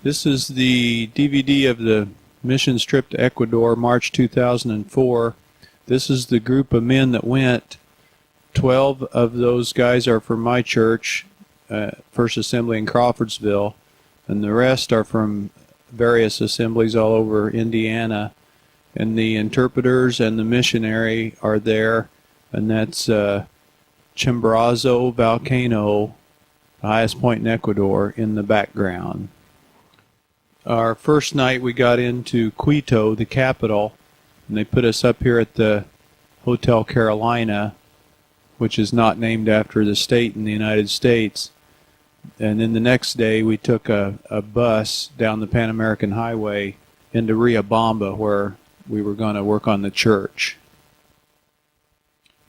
This is the DVD of the mission trip to Ecuador, March 2004. This is the group of men that went. 12 of those guys are from my church, First Assembly in Crawfordsville, and the rest are from various assemblies all over Indiana. And the interpreters and the missionary are there, and that's Chimborazo volcano, the highest point in Ecuador, in the background. Our first night we got into Quito, the capital, and they put us up here at the Hotel Carolina, which is not named after the state in the United States. And then the next day we took a bus down the Pan American Highway into Riobamba, where we were going to work on the church.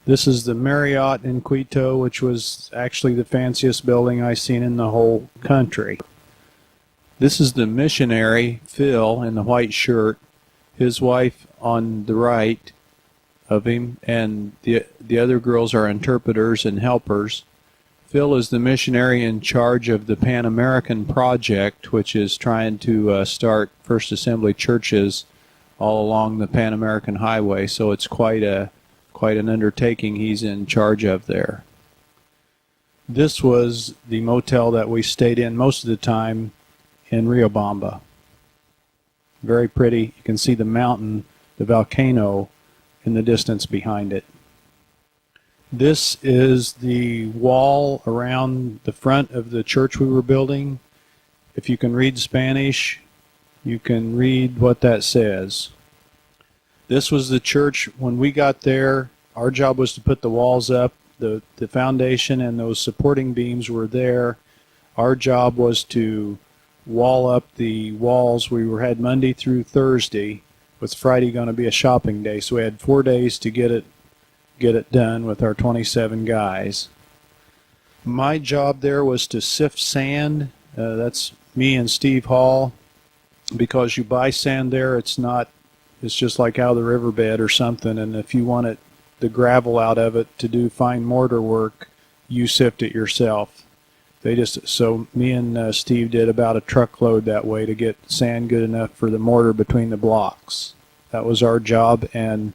This is the Marriott in Quito, which was actually the fanciest building I've seen in the whole country. This is the missionary, Phil, in the white shirt, his wife on the right of him, and the other girls are interpreters and helpers. Phil is the missionary in charge of the Pan American Project, which is trying to start First Assembly churches all along the Pan American Highway, so it's quite an undertaking he's in charge of there. This was the motel that we stayed in most of the time in Riobamba. Very pretty. You can see the mountain, the volcano, in the distance behind it. This is the wall around the front of the church we were building. If you can read Spanish, you can read what that says. This was the church when we got there. Our job was to put the walls up. The foundation and those supporting beams were there. Our job was to wall up the walls. We had Monday through Thursday, with Friday going to be a shopping day. So we had 4 days to get it done with our 27 guys. My job there was to sift sand. That's me and Steve Hall. Because you buy sand there, it's just like out of the riverbed or something, and if you want the gravel out of it to do fine mortar work, you sift it yourself. So me and Steve did about a truckload that way to get sand good enough for the mortar between the blocks. That was our job, and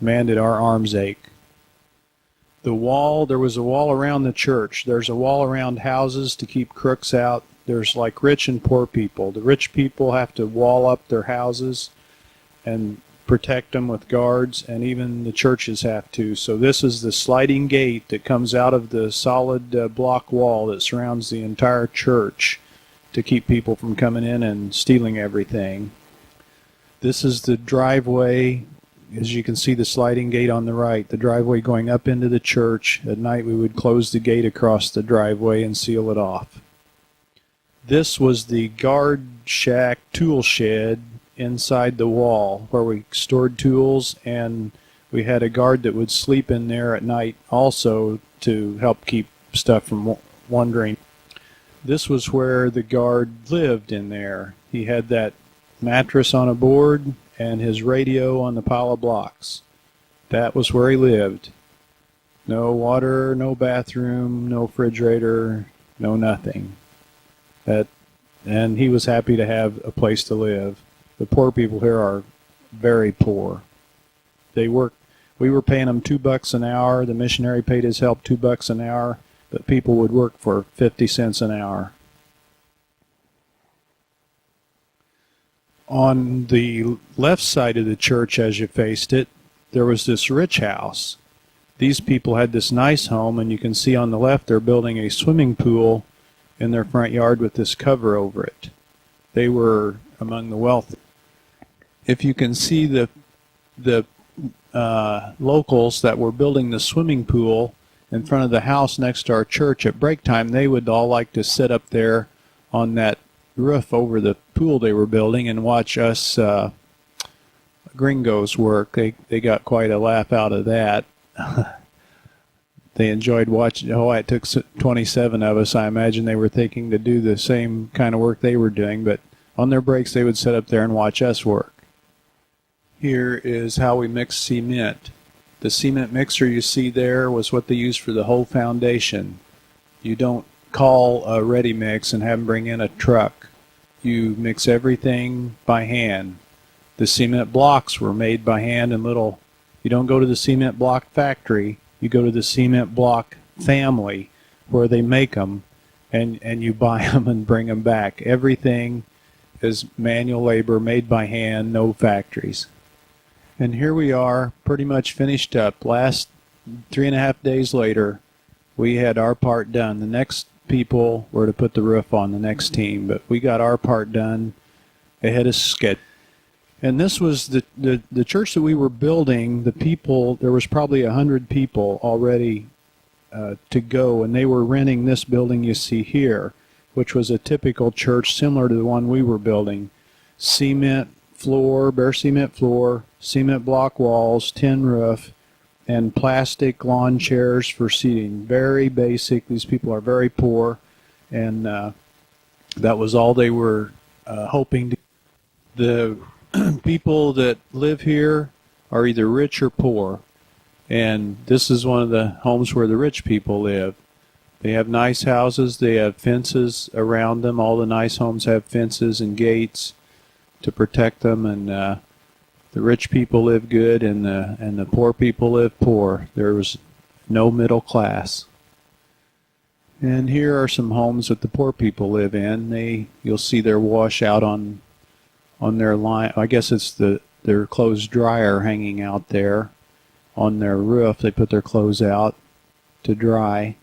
man, did our arms ache. The wall, there was a wall around the church. There's a wall around houses to keep crooks out. There's like rich and poor people. The rich people have to wall up their houses and protect them with guards, and even the churches have to. So this is the sliding gate that comes out of the solid block wall that surrounds the entire church to keep people from coming in and stealing everything. This is the driveway. As you can see, the sliding gate on the right, the driveway going up into the church. At night we would close the gate across the driveway and seal it off. This was the guard shack tool shed inside the wall where we stored tools, and we had a guard that would sleep in there at night also to help keep stuff from wandering. This was where the guard lived in there. He had that mattress on a board and his radio on the pile of blocks. That was where he lived. No water, no bathroom, no refrigerator, no nothing. And he was happy to have a place to live. The poor people here are very poor. We were paying them $2 an hour. The missionary paid his help $2 an hour, but people would work for 50 cents an hour. On the left side of the church as you faced it, there was this rich house. These people had this nice home, and you can see on the left they're building a swimming pool in their front yard with this cover over it. They were among the wealthy. If you can see the locals that were building the swimming pool in front of the house next to our church, at break time they would all like to sit up there on that roof over the pool they were building and watch us gringos work. They got quite a laugh out of that. They enjoyed watching. It took 27 of us. I imagine they were thinking to do the same kind of work they were doing, but on their breaks they would sit up there and watch us work. Here is how we mix cement. The cement mixer you see there was what they used for the whole foundation. You don't call a ready mix and have them bring in a truck you mix everything by hand. The cement blocks were made by hand in little, you don't go to the cement block factory, you go to the cement block family where they make them, and you buy them and bring them back. Everything is manual labor made by hand, no factories. And here we are, pretty much finished up. Last 3.5 days later, we had our part done. The next people were to put the roof on, the next team, but we got our part done ahead of schedule. And this was the church that we were building. The people, there was probably 100 people already to go, and they were renting this building you see here, which was a typical church similar to the one we were building. Cement floor, bare cement floor, cement block walls, tin roof, and plastic lawn chairs for seating. Very basic. These people are very poor, and that was all they were hoping to. The people that live here are either rich or poor, and this is one of the homes where the rich people live. They have nice houses, they have fences around them. All the nice homes have fences and gates to protect them, and the rich people live good, and the poor people live poor. There was no middle class. And here are some homes that the poor people live in. You'll see their wash out on their line. I guess it's their clothes dryer hanging out there on their roof. They put their clothes out to dry,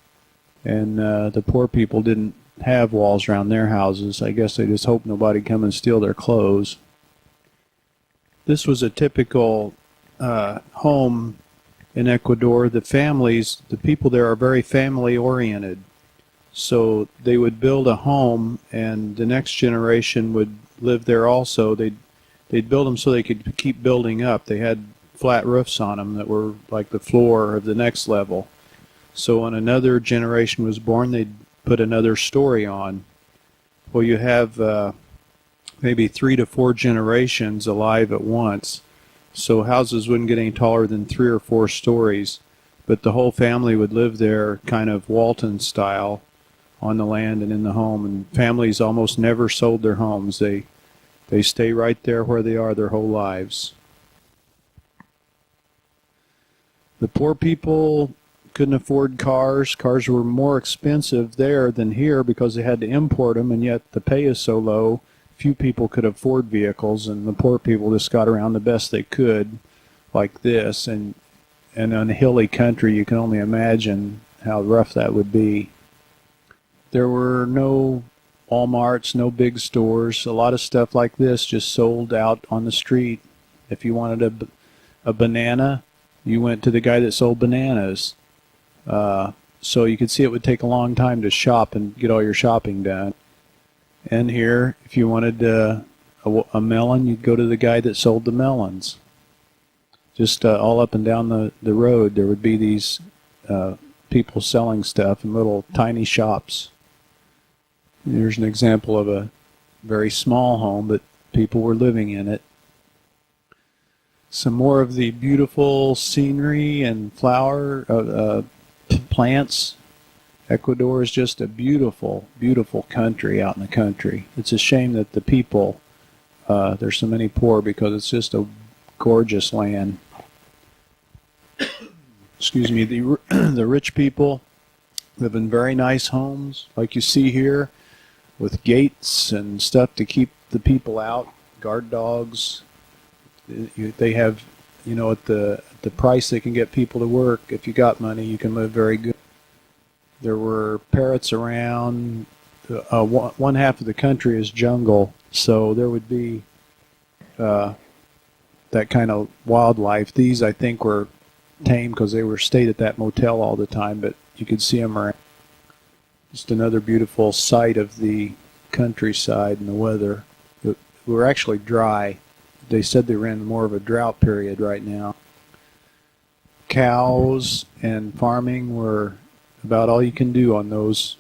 and the poor people didn't have walls around their houses. I guess they just hoped nobody come and steal their clothes. This was a typical home in Ecuador. The families, the people there are very family oriented. So they would build a home, and the next generation would live there also. They'd build them so they could keep building up. They had flat roofs on them that were like the floor of the next level. So when another generation was born, they'd put another story on. Well, you have maybe 3 to 4 generations alive at once. So houses wouldn't get any taller than 3 or 4 stories, but the whole family would live there kind of Walton style on the land and in the home, and families almost never sold their homes. They stay right there where they are their whole lives. The poor people couldn't afford cars. Cars were more expensive there than here because they had to import them, and yet the pay is so low, few people could afford vehicles, and the poor people just got around the best they could like this. And in a hilly country, you can only imagine how rough that would be. There were no Walmarts, no big stores. A lot of stuff like this just sold out on the street. If you wanted a banana, you went to the guy that sold bananas. So you could see it would take a long time to shop and get all your shopping done. And here, if you wanted a melon, you'd go to the guy that sold the melons. Just all up and down the road, there would be these people selling stuff in little tiny shops. Here's an example of a very small home, but people were living in it. Some more of the beautiful scenery and flower plants. Ecuador is just a beautiful, beautiful country out in the country. It's a shame that the people, there's so many poor, because it's just a gorgeous land. Excuse me, the rich people live in very nice homes, like you see here, with gates and stuff to keep the people out, guard dogs. They have, at the price they can get people to work, if you got money, you can live very good. There were parrots around. One half of the country is jungle, so there would be that kind of wildlife. These, I think, were tame because they stayed at that motel all the time, but you could see them around. Just another beautiful sight of the countryside and the weather. We're actually dry. They said they were in more of a drought period right now. Cows and farming were about all you can do on those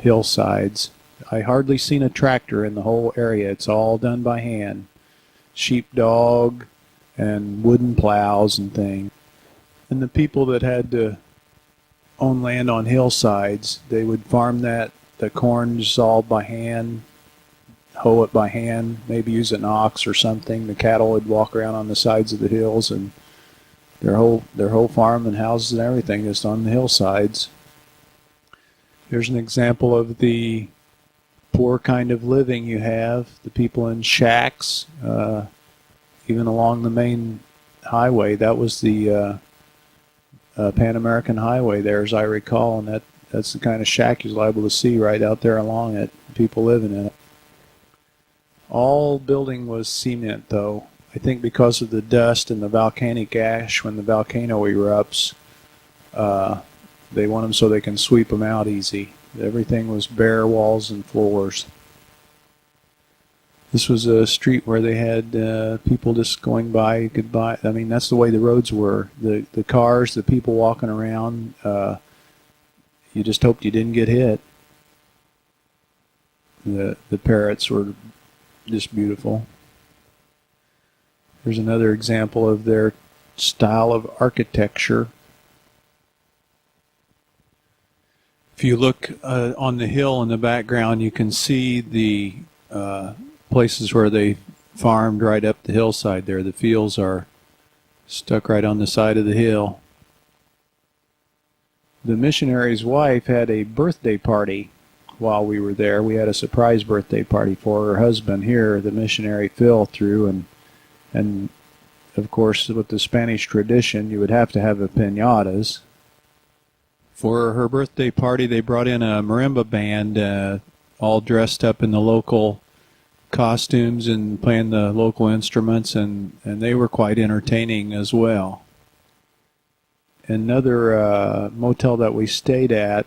hillsides. I hardly seen a tractor in the whole area. It's all done by hand. Sheepdog and wooden plows and things. And the people that had to own land on hillsides, they would farm the corn just all by hand, hoe it by hand, maybe use an ox or something. The cattle would walk around on the sides of the hills, and their whole farm and houses and everything just on the hillsides. Here's an example of the poor kind of living you have. The people in shacks, even along the main highway. That was the Pan American Highway there, as I recall, and that's the kind of shack you're liable to see right out there along it. People living in it. All building was cement, though. I think because of the dust and the volcanic ash when the volcano erupts, they want them so they can sweep them out easy. Everything was bare walls and floors. This was a street where they had people just going by, goodbye. I mean, that's the way the roads were. The cars, the people walking around, you just hoped you didn't get hit. The parrots were just beautiful. Here's another example of their style of architecture. If you look on the hill in the background, you can see the places where they farmed right up the hillside there. The fields are stuck right on the side of the hill. The missionary's wife had a birthday party while we were there. We had a surprise birthday party for her husband here. The missionary Phil threw, and of course with the Spanish tradition you would have to have a piñatas. For her birthday party they brought in a marimba band all dressed up in the local costumes and playing the local instruments, and they were quite entertaining as well. Another motel that we stayed at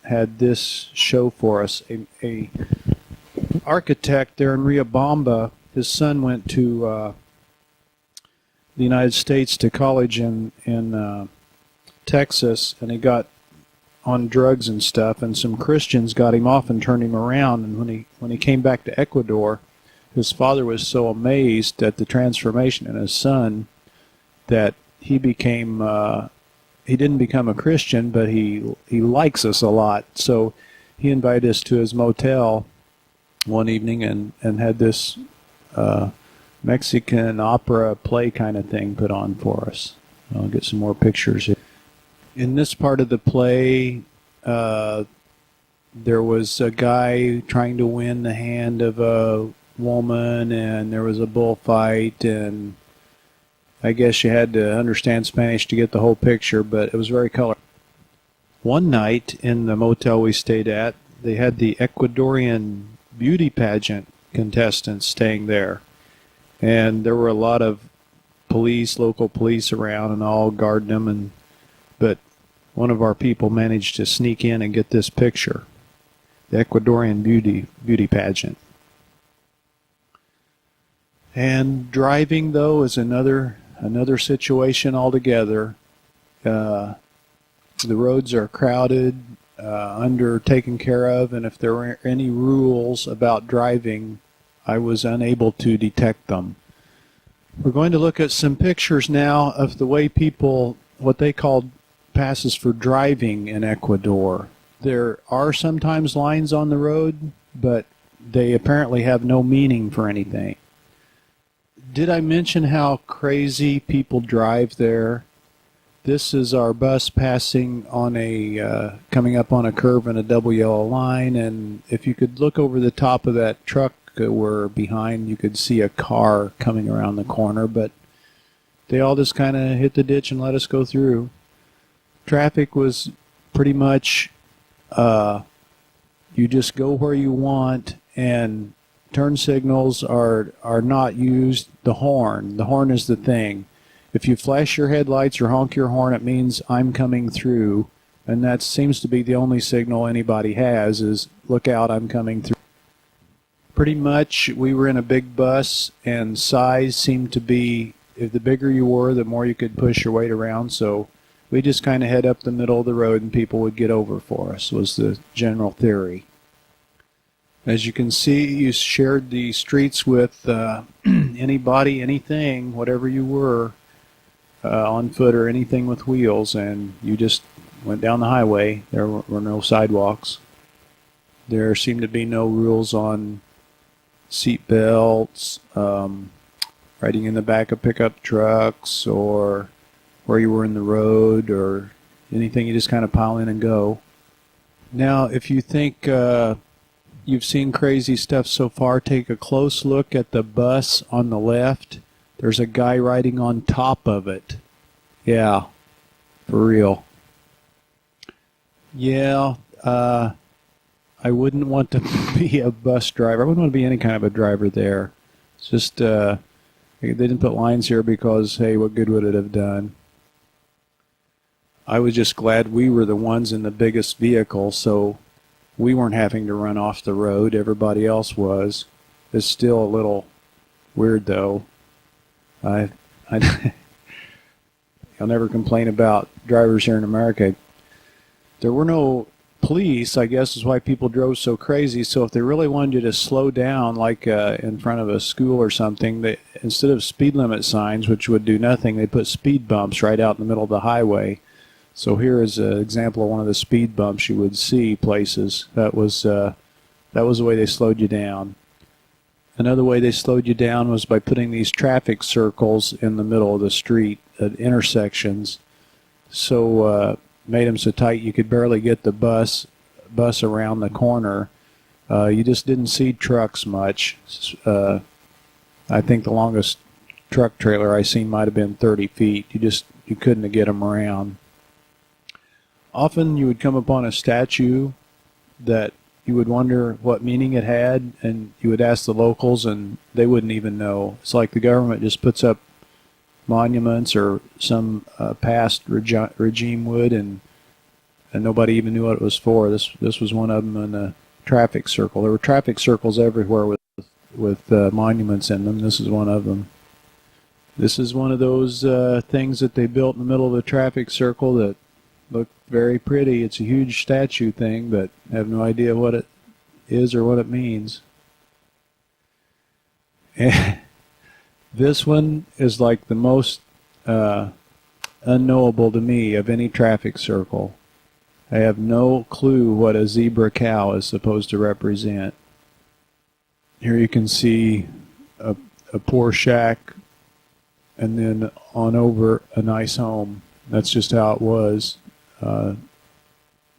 had this show for us. A architect there in Riobamba, his son went to the United States to college in Texas, and he got on drugs and stuff, and some Christians got him off and turned him around. And when he came back to Ecuador, his father was so amazed at the transformation in his son that he became he didn't become a Christian, but he likes us a lot. So he invited us to his motel one evening and had this Mexican opera play kind of thing put on for us. I'll get some more pictures here. In this part of the play, there was a guy trying to win the hand of a woman, and there was a bullfight, and I guess you had to understand Spanish to get the whole picture, but it was very colorful. One night in the motel we stayed at, they had the Ecuadorian beauty pageant contestants staying there, and there were a lot of police, local police around, and all guarding them, but one of our people managed to sneak in and get this picture, the Ecuadorian beauty pageant. And driving, though, is another situation altogether. The roads are crowded, under taken care of, and if there were any rules about driving, I was unable to detect them. We're going to look at some pictures now of the way people, what they called passes for driving in Ecuador. There are sometimes lines on the road, but they apparently have no meaning for anything. Did I mention how crazy people drive there? This is our bus passing on coming up on a curve in a double yellow line, and if you could look over the top of that truck we're behind, you could see a car coming around the corner, but they all just kind of hit the ditch and let us go through. Traffic was pretty much you just go where you want, and turn signals are not used. The horn is the thing. If you flash your headlights or honk your horn, it means I'm coming through, and that seems to be the only signal anybody has is look out, I'm coming through. Pretty much we were in a big bus, and size seemed to be, if the bigger you were, the more you could push your weight around, so we just kind of head up the middle of the road and people would get over for us, was the general theory. As you can see, you shared the streets with anybody, anything, whatever you were, on foot or anything with wheels, and you just went down the highway. There were no sidewalks. There seemed to be no rules on seat belts, riding in the back of pickup trucks, or where you were in the road, or anything. You just kind of pile in and go. Now, if you think you've seen crazy stuff so far, take a close look at the bus on the left. There's a guy riding on top of it. Yeah, for real. Yeah, I wouldn't want to be a bus driver. I wouldn't want to be any kind of a driver there. It's just, they didn't put lines here because, hey, what good would it have done? I was just glad we were the ones in the biggest vehicle, so we weren't having to run off the road. Everybody else was. It's still a little weird, though. I'll never complain about drivers here in America. There were no police, I guess, is why people drove so crazy. So if they really wanted you to slow down, like in front of a school or something, they, instead of speed limit signs, which would do nothing, they put speed bumps right out in the middle of the highway. So here is an example of one of the speed bumps you would see places. That was the way they slowed you down. Another way they slowed you down was by putting these traffic circles in the middle of the street at intersections. So made them so tight you could barely get the bus around the corner. You just didn't see trucks much. I think the longest truck trailer I seen might have been 30 feet. You couldn't get them around. Often you would come upon a statue that you would wonder what meaning it had, and you would ask the locals, and they wouldn't even know. It's like the government just puts up monuments, or some past regime would, and nobody even knew what it was for. This was one of them in a traffic circle. There were traffic circles everywhere with monuments in them. This is one of them. This is one of those things that they built in the middle of the traffic circle that looked very pretty. It's a huge statue thing, but I have no idea what it is or what it means. This one is like the most unknowable to me of any traffic circle. I have no clue what a zebra cow is supposed to represent. Here you can see a poor shack, and then on over a nice home. That's just how it was.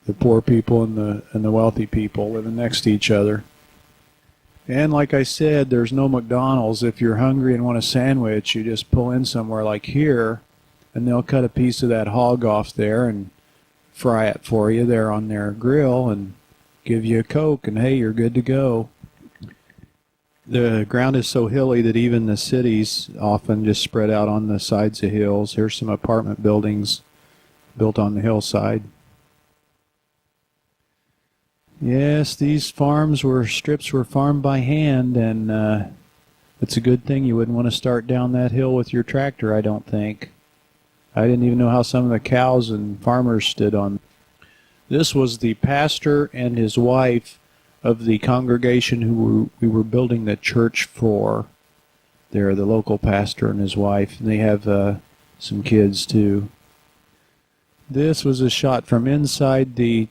The poor people and the wealthy people living next to each other. And like I said, there's no McDonald's. If you're hungry and want a sandwich, you just pull in somewhere like here, and they'll cut a piece of that hog off there and fry it for you there on their grill and give you a Coke, and hey, you're good to go. The ground is so hilly that even the cities often just spread out on the sides of hills. Here's some apartment buildings built on the hillside. Yes, these strips were farmed by hand, and it's a good thing you wouldn't want to start down that hill with your tractor, I don't think. I didn't even know how some of the cows and farmers stood on. This was the pastor and his wife of the congregation who we were building the church for. They're the local pastor and his wife, and they have some kids too. This was a shot from inside the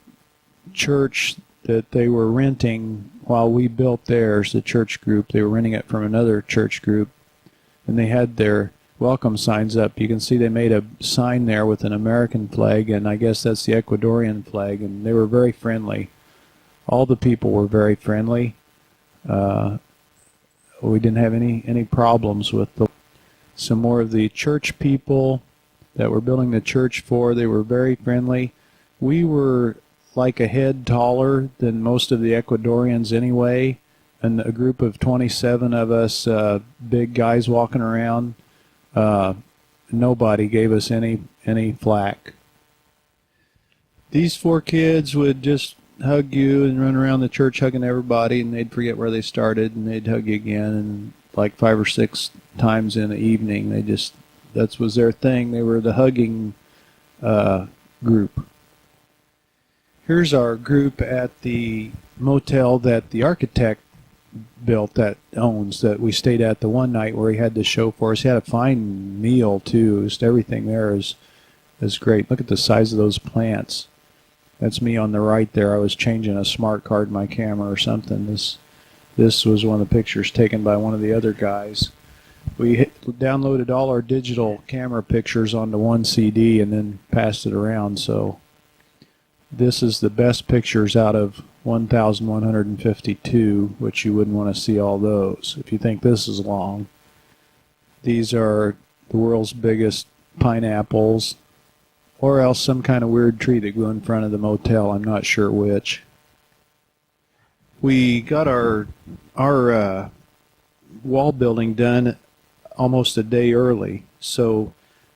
church that they were renting while we built theirs, the church group. They were renting it from another church group, and they had their welcome signs up. You can see they made a sign there with an American flag, and I guess that's the Ecuadorian flag, and they were very friendly. All the people were very friendly. We didn't have any problems with them. Some more of the church people that we're building the church for, they were very friendly. We were like a head taller than most of the Ecuadorians anyway, and a group of 27 of us big guys walking around, nobody gave us any flack. These four kids would just hug you and run around the church hugging everybody, and they'd forget where they started, and they'd hug you again, and like 5 or 6 times in the evening. That was their thing. They were the hugging group. Here's our group at the motel that the architect built that we stayed at the one night where he had the show for us. He had a fine meal too. Just everything there is great. Look at the size of those plants. That's me on the right there. I was changing a smart card in my camera or something. This This was one of the pictures taken by one of the other guys. We downloaded all our digital camera pictures onto one CD and then passed it around. So this is the best pictures out of 1,152, which you wouldn't want to see all those if you think this is long. These are the world's biggest pineapples, or else some kind of weird tree that grew in front of the motel. I'm not sure which. We got our wall building done almost a day early, so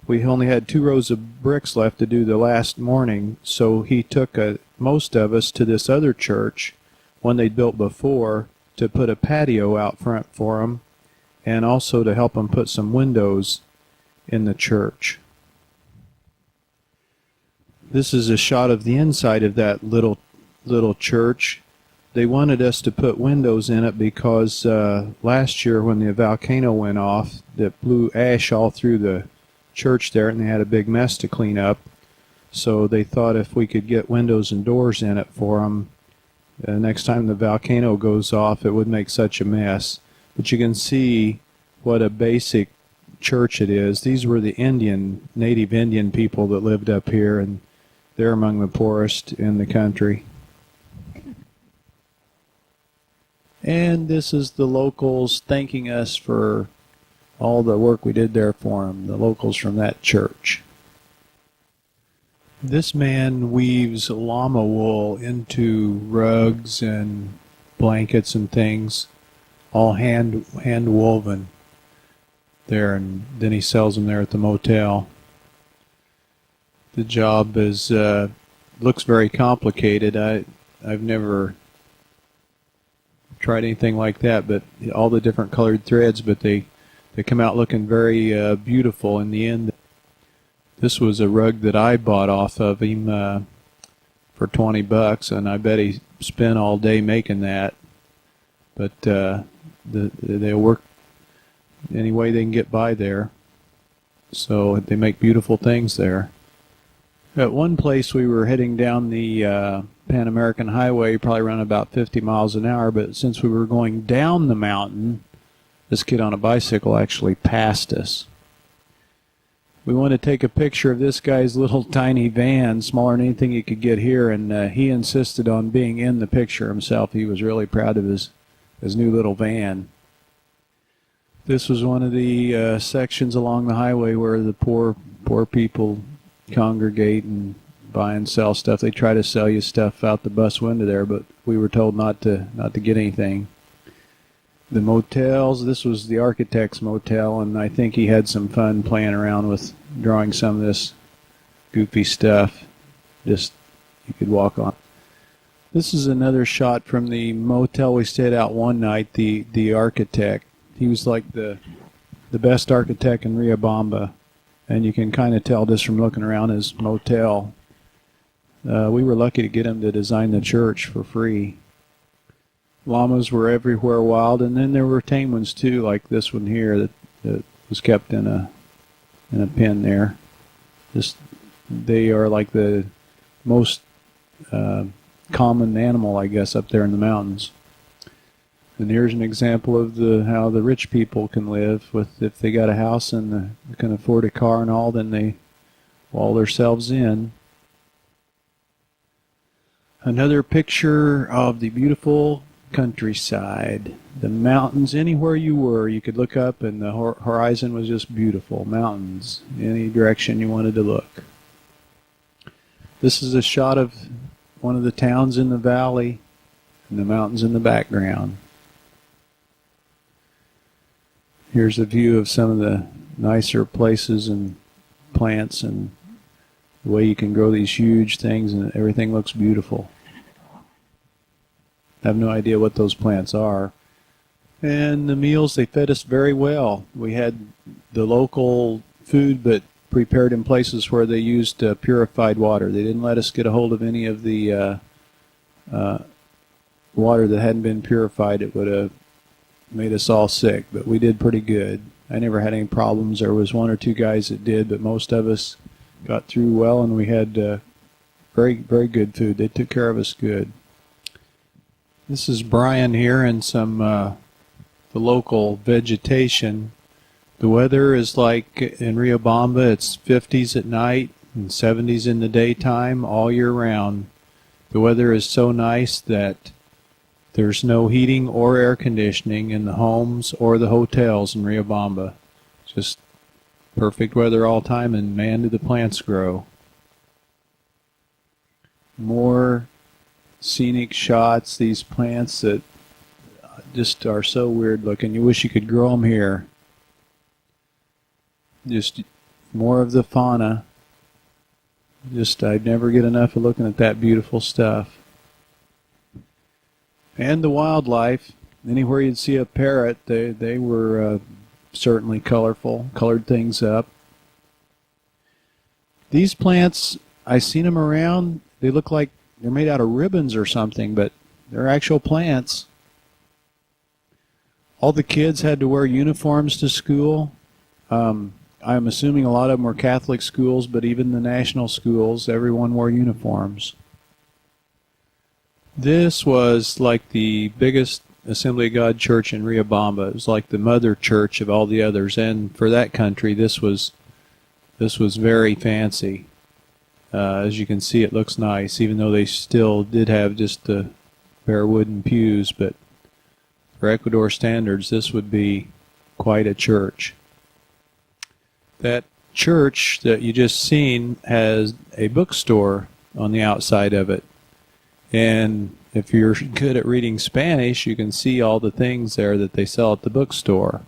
we only had 2 rows of bricks left to do the last morning. So he took most of us to this other church, one they'd built before, to put a patio out front for them, and also to help them put some windows in the church. This is a shot of the inside of that little church. They wanted us to put windows in it because last year when the volcano went off, it blew ash all through the church there, and they had a big mess to clean up. So they thought if we could get windows and doors in it for them, next time the volcano goes off, it would make such a mess. But you can see what a basic church it is. These were the native Indian people that lived up here, and they're among the poorest in the country. And this is the locals thanking us for all the work we did there for them, the locals from that church. This man weaves llama wool into rugs and blankets and things, all hand woven there, and then he sells them there at the motel. The job looks very complicated. I've never tried anything like that, but all the different colored threads, but they come out looking very beautiful in the end. This was a rug that I bought off of him for $20, and I bet he spent all day making that. But they'll work any way they can get by there. So they make beautiful things there. At one place we were heading down the Pan American Highway, probably around about 50 miles an hour, but since we were going down the mountain, this kid on a bicycle actually passed us. We wanted to take a picture of this guy's little tiny van, smaller than anything you could get here, and he insisted on being in the picture himself. He was really proud of his new little van. This was one of the sections along the highway where the poor people congregate and buy and sell stuff. They try to sell you stuff out the bus window there, but we were told not to get anything. The motels, this was the architect's motel, and I think he had some fun playing around with drawing some of this goofy stuff. Just you could walk on. This is another shot from the motel we stayed out one night. The architect, he was like the best architect in Riobamba, and you can kind of tell just from looking around his motel. We were lucky to get him to design the church for free. Llamas were everywhere wild, and then there were tame ones too, like this one here that was kept in a pen there. They are like the most common animal, I guess, up there in the mountains. And here's an example of how the rich people can live with, if they got a house and they can afford a car and all, then they wall themselves in. Another picture of the beautiful countryside. The mountains, anywhere you were, you could look up and the horizon was just beautiful. Mountains, any direction you wanted to look. This is a shot of one of the towns in the valley and the mountains in the background. Here's a view of some of the nicer places and plants and the way you can grow these huge things, and everything looks beautiful. I have no idea what those plants are. And the meals, they fed us very well. We had the local food, but prepared in places where they used purified water. They didn't let us get a hold of any of the water that hadn't been purified. It would have made us all sick, but we did pretty good. I never had any problems. There was one or two guys that did, but most of us got through well, and we had very, very good food. They took care of us good. This is Brian here and some the local vegetation. The weather is like in Riobamba, it's 50s at night and 70s in the daytime all year round. The weather is so nice that there's no heating or air conditioning in the homes or the hotels in Riobamba. Just perfect weather all time, and man, do the plants grow. More scenic shots, these plants that just are so weird looking. You wish you could grow them here. Just more of the fauna. Just, I'd never get enough of looking at that beautiful stuff. And the wildlife. Anywhere you'd see a parrot, they were certainly colorful, colored things up. These plants, I seen them around. They look like they're made out of ribbons or something, but they're actual plants. All the kids had to wear uniforms to school. I'm assuming a lot of them were Catholic schools, but even the national schools, everyone wore uniforms. This was like the biggest Assembly of God church in Riobamba. It was like the mother church of all the others, and for that country, this was very fancy. As you can see, it looks nice, even though they still did have just the bare wooden pews, but for Ecuador standards, this would be quite a church. That church that you just seen has a bookstore on the outside of it. And if you're good at reading Spanish, you can see all the things there that they sell at the bookstore.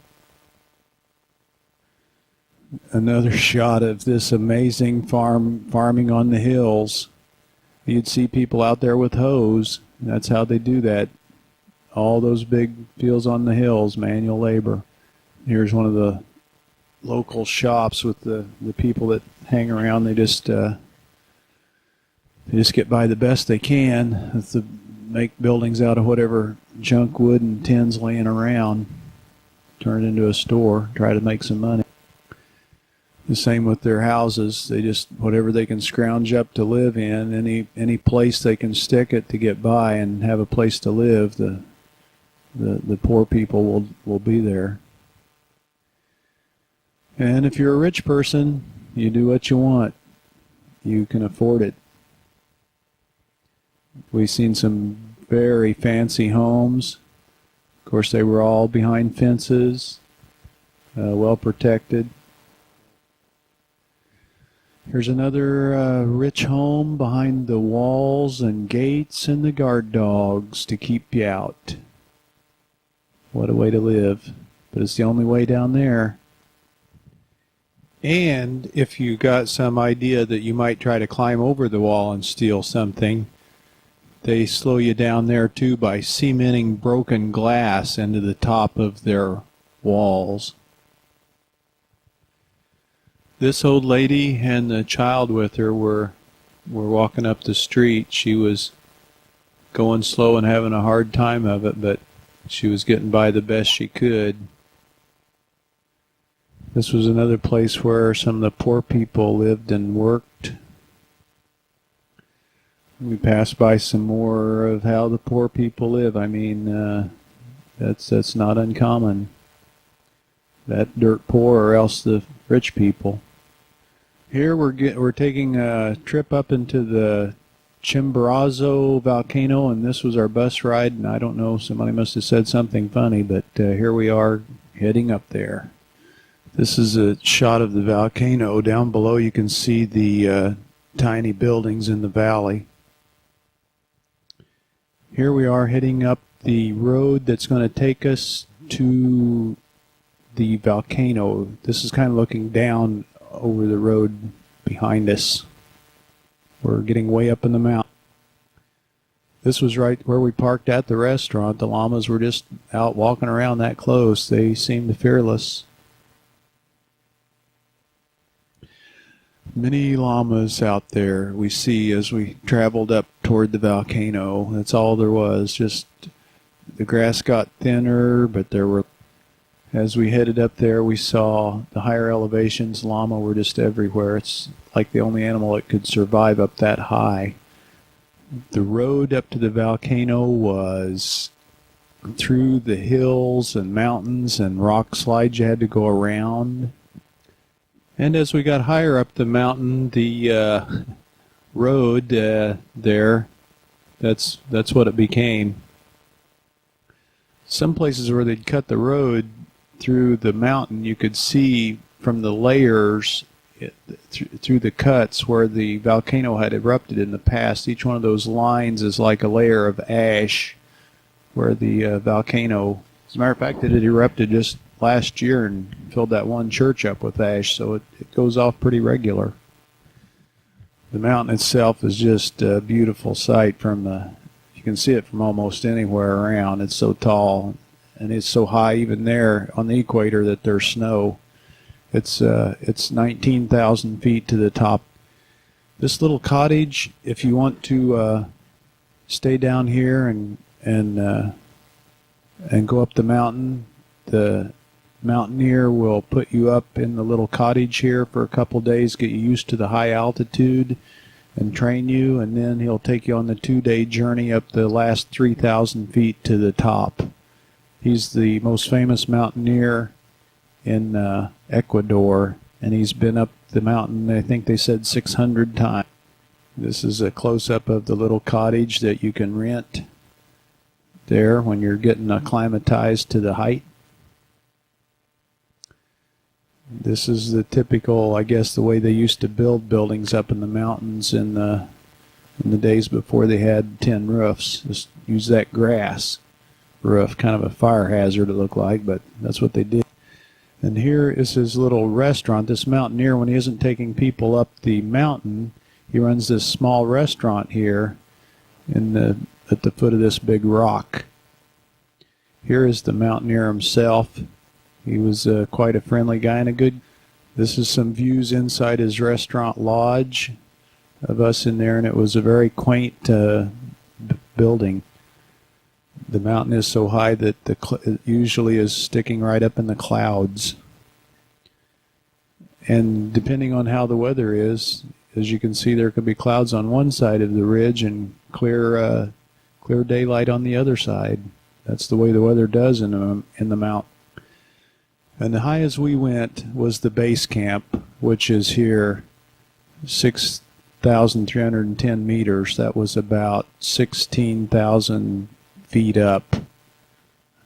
Another shot of this amazing farming on the hills. You'd see people out there with hoes. That's how they do that. All those big fields on the hills, manual labor. Here's one of the local shops with the people that hang around. They just get by the best they can to make buildings out of whatever junk wood and tins laying around. Turn it into a store, try to make some money. The same with their houses. They just, whatever they can scrounge up to live in, any place they can stick it to get by and have a place to live, the poor people will be there. And if you're a rich person, you do what you want. You can afford it. We've seen some very fancy homes. Of course, they were all behind fences, well protected. Here's another rich home behind the walls and gates and the guard dogs to keep you out. What a way to live. But it's the only way down there. And if you got some idea that you might try to climb over the wall and steal something, they slow you down there too by cementing broken glass into the top of their walls. This old lady and the child with her were walking up the street. She was going slow and having a hard time of it, but she was getting by the best she could. This was another place where some of the poor people lived and worked. We passed by some more of how the poor people live. I mean, that's not uncommon. That dirt poor, or else the rich people. Here we're taking a trip up into the Chimborazo volcano, and this was our bus ride. And I don't know, somebody must have said something funny, but here we are heading up there. This is a shot of the volcano. Down below you can see the tiny buildings in the valley. Here we are heading up the road that's going to take us to the volcano. This is kind of looking down over the road behind us. We're getting way up in the mountain. This was right where we parked at the restaurant. The llamas were just out walking around that close. They seemed fearless. Many llamas out there we see as we traveled up toward the volcano. That's all there was. Just the grass got thinner, but there were, as we headed up there, we saw the higher elevations. Llama were just everywhere. It's like the only animal that could survive up that high. The road up to the volcano was through the hills and mountains and rock slides you had to go around. And as we got higher up the mountain, the road there, that's what it became. Some places where they'd cut the road through the mountain, you could see from the layers through the cuts where the volcano had erupted in the past. Each one of those lines is like a layer of ash where the volcano, as a matter of fact, it had erupted just last year and filled that one church up with ash, so it goes off pretty regular. The mountain itself is just a beautiful sight you can see it from almost anywhere around. It's so tall and it's so high even there on the equator that there's snow. It's 19,000 feet to the top. This little cottage, if you want to stay down here and go up the mountain, the mountaineer will put you up in the little cottage here for a couple days, get you used to the high altitude and train you, and then he'll take you on the 2-day journey up the last 3,000 feet to the top. He's the most famous mountaineer in Ecuador, and he's been up the mountain, I think they said 600 times. This is a close-up of the little cottage that you can rent there when you're getting acclimatized to the height. This is the typical, I guess, the way they used to build buildings up in the mountains in the days before they had tin roofs. Just use that grass roof, kind of a fire hazard it looked like, but that's what they did. And here is his little restaurant. This mountaineer, when he isn't taking people up the mountain, he runs this small restaurant here at the foot of this big rock. Here is the mountaineer himself. He was quite a friendly guy and a good. This is some views inside his restaurant lodge of us in there, and it was a very quaint building. The mountain is so high that it usually is sticking right up in the clouds. And depending on how the weather is, as you can see, there could be clouds on one side of the ridge and clear daylight on the other side. That's the way the weather does in the mountain. And the highest we went was the base camp, which is here, 6,310 meters. That was about 16,000 feet up.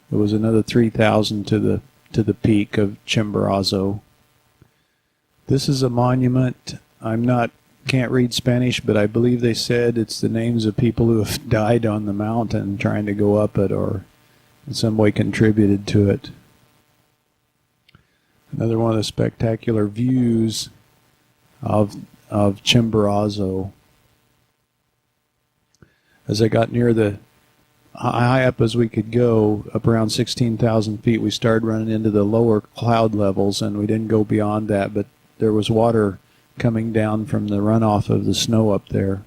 There was another 3,000 to the peak of Chimborazo. This is a monument. Can't read Spanish, but I believe they said it's the names of people who have died on the mountain trying to go up it or in some way contributed to it. Another one of the spectacular views of Chimborazo. As I got near the high up as we could go, up around 16,000 feet, we started running into the lower cloud levels, and we didn't go beyond that, but there was water coming down from the runoff of the snow up there.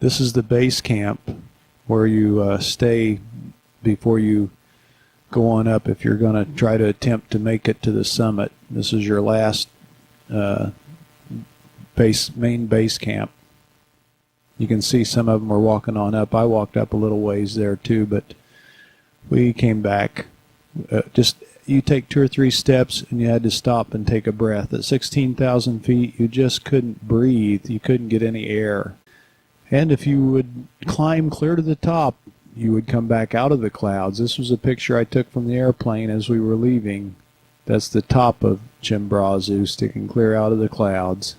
This is the base camp where you stay before you go on up if you're going to try to attempt to make it to the summit. This is your last main base camp. You can see some of them were walking on up. I walked up a little ways there too, but we came back. You take 2 or 3 steps and you had to stop and take a breath. At 16,000 feet, you just couldn't breathe. You couldn't get any air. And if you would climb clear to the top, you would come back out of the clouds. This was a picture I took from the airplane as we were leaving. That's the top of Chimborazo sticking clear out of the clouds.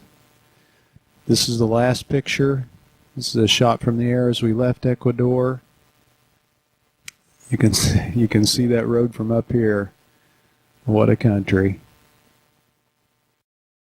This is the last picture. This is a shot from the air as we left Ecuador. You can see that road from up here. What a country.